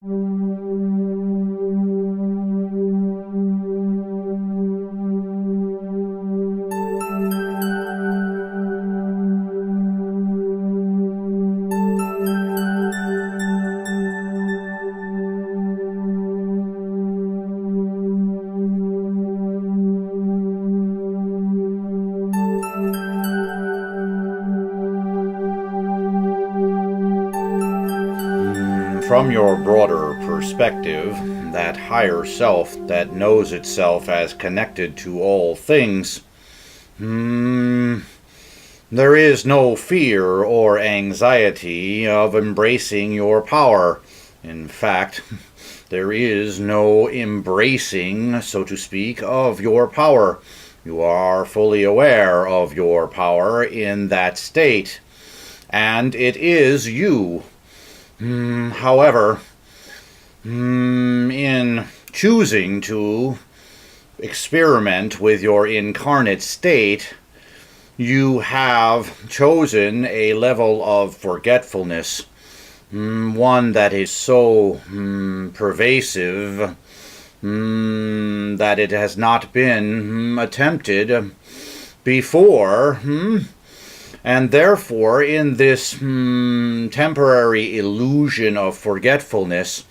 From your broader perspective, that higher self that knows itself as connected to all things, there is no fear or anxiety of embracing your power. In fact, there is no embracing, so to speak, of your power. You are fully aware of your power in that state, and it is you. However, in choosing to experiment with your incarnate state, you have chosen a level of forgetfulness, one that is so pervasive that it has not been attempted before. And therefore, in this temporary illusion of forgetfulness,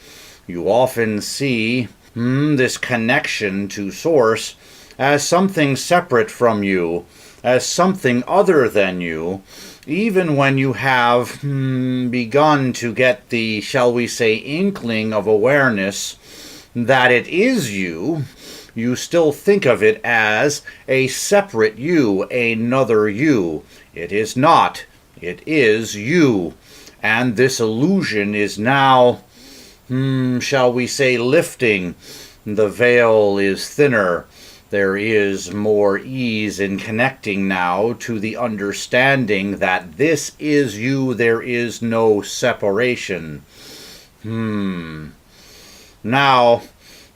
you often see this connection to Source as something separate from you, as something other than you, even when you have begun to get the, shall we say, inkling of awareness that it is you. You still think of it as a separate you, another you. It is not. It is you. And this illusion is now, shall we say, lifting. The veil is thinner. There is more ease in connecting now to the understanding that this is you, there is no separation. Now,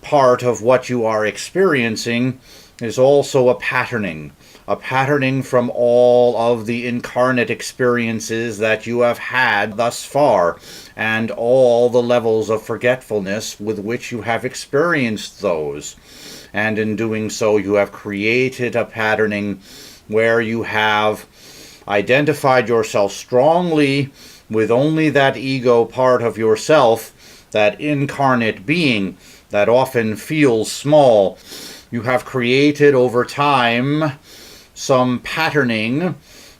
part of what you are experiencing is also a patterning from all of the incarnate experiences that you have had thus far, and all the levels of forgetfulness with which you have experienced those. And in doing so, you have created a patterning where you have identified yourself strongly with only that ego part of yourself, that incarnate being that often feels small. You have created over time some patterning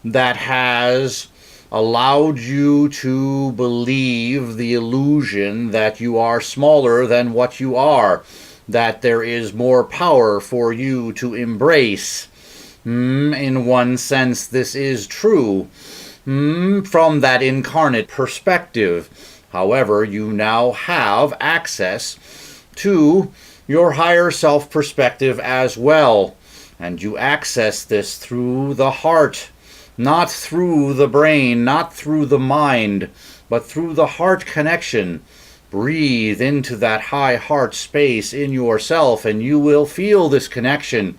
that has allowed you to believe the illusion that you are smaller than what you are, that there is more power for you to embrace. In one sense, this is true from that incarnate perspective. However, you now have access to your higher self perspective as well. And you access this through the heart, not through the brain, not through the mind, but through the heart connection. Breathe into that high heart space in yourself, and you will feel this connection.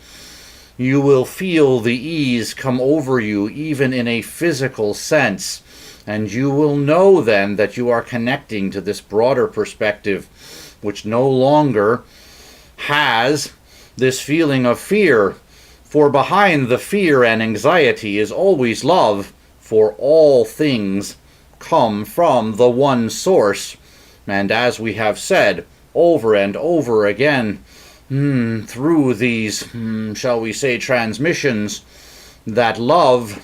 You will feel the ease come over you, even in a physical sense. And you will know then that you are connecting to this broader perspective, which no longer has this feeling of fear. For behind the fear and anxiety is always love, for all things come from the one source. And as we have said over and over again, through these, shall we say, transmissions, that love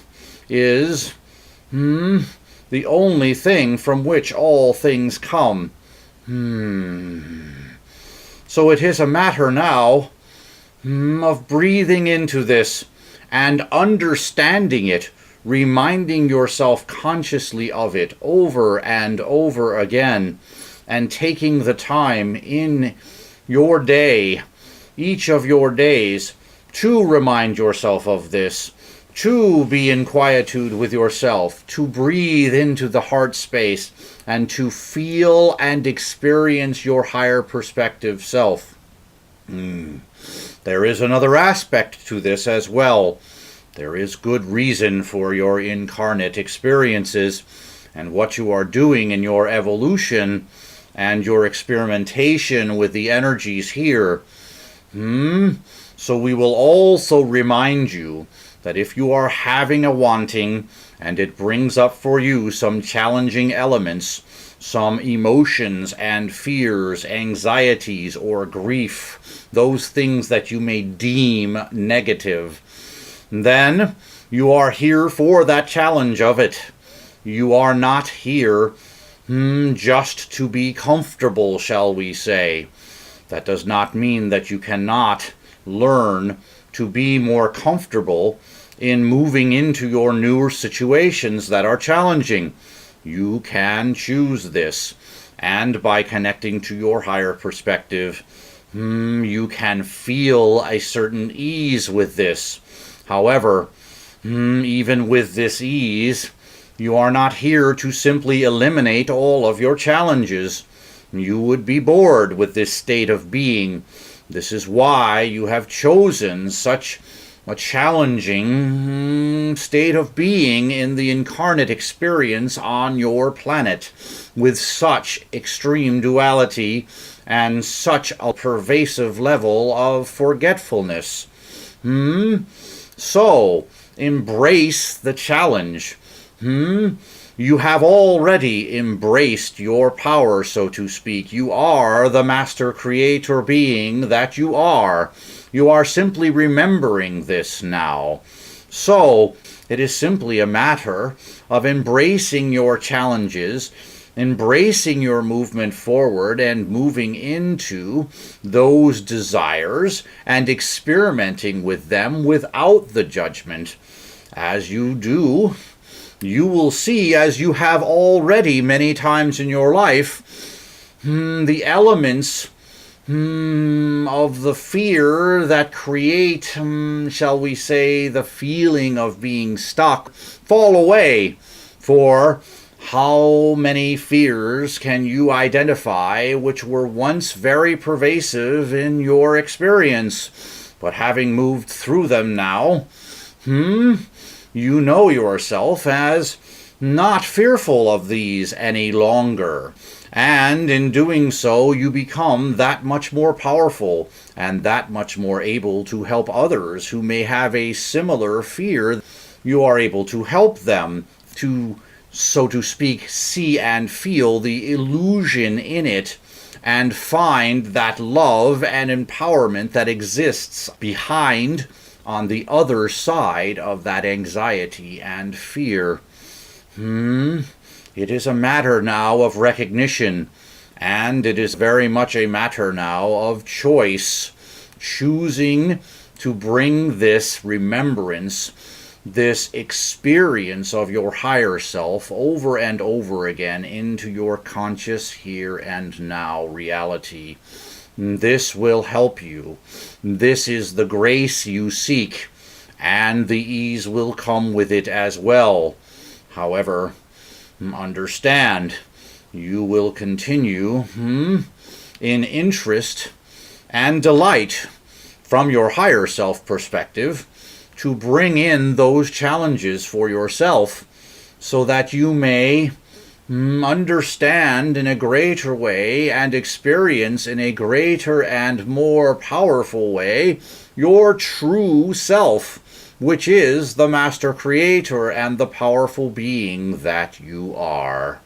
is the only thing from which all things come. So it is a matter now of breathing into this and understanding it, reminding yourself consciously of it over and over again, and taking the time in your day, each of your days, to remind yourself of this, to be in quietude with yourself, to breathe into the heart space, and to feel and experience your higher perspective self. There is another aspect to this as well. There is good reason for your incarnate experiences, and what you are doing in your evolution and your experimentation with the energies here. So we will also remind you that if you are having a wanting and it brings up for you some challenging elements, some emotions and fears, anxieties, or grief, those things that you may deem negative, then you are here for that challenge of it. You are not here just to be comfortable, shall we say. That does not mean that you cannot learn to be more comfortable in moving into your newer situations that are challenging. You can choose this, and by connecting to your higher perspective, you can feel a certain ease with this. However, even with this ease, you are not here to simply eliminate all of your challenges. You would be bored with this state of being. This is why you have chosen such a challenging state of being in the incarnate experience on your planet, with such extreme duality and such a pervasive level of forgetfulness. So, embrace the challenge. You have already embraced your power, so to speak. You are the master creator being that you are. You are simply remembering this now. So, it is simply a matter of embracing your challenges, embracing your movement forward and moving into those desires and experimenting with them without the judgment. As you do, you will see, as you have already many times in your life, the elements of the fear that create, shall we say, the feeling of being stuck fall away. For how many fears can you identify which were once very pervasive in your experience, but having moved through them now, you know yourself as not fearful of these any longer. And in doing so, you become that much more powerful and that much more able to help others who may have a similar fear. You are able to help them to, so to speak, see and feel the illusion in it and find that love and empowerment that exists behind, on the other side of that anxiety and fear. It is a matter now of recognition, and it is very much a matter now of choice, choosing to bring this remembrance, this experience of your higher self over and over again into your conscious here and now reality. This will help you. This is the grace you seek, and the ease will come with it as well. However, understand, you will continue in interest and delight from your higher self perspective to bring in those challenges for yourself so that you may understand in a greater way and experience in a greater and more powerful way your true self, which is the master creator and the powerful being that you are.